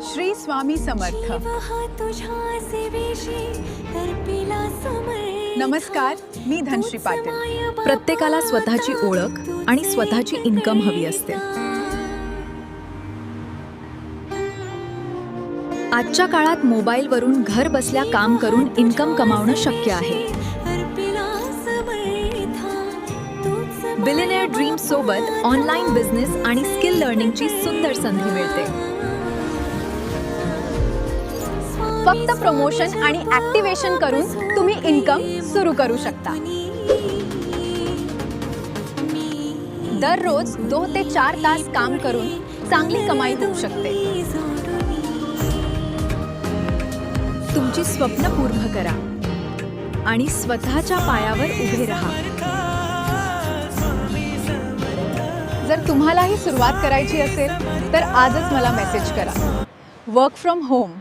श्री स्वामी समर्थ. नमस्कार, मी धनश्री पाटील. प्रत्येकाला स्वतःची ओळख आणि स्वतःची इन्कम हवी असते. आजच्या काळात मोबाईलवरून घर बसल्या काम करून इन्कम कमावणं शक्य आहे. बिलियनेअर ड्रीम्स सोबत ऑनलाईन बिझनेस आणि स्किल लर्निंगची सुंदर संधी मिळते. फक्त प्रमोशन आणि ॲक्टिव्हेशन करून तुम्ही इन्कम सुरू करू शकता. दररोज 2 ते 4 तास काम करून चांगली कमाई होऊ शकते. तुमची स्वप्न पूर्ण करा आणि स्वतःच्या पायावर उभे राहा. जर तुम्हालाही सुरुवात करायची असेल तर आजच मला मेसेज करा. Work from home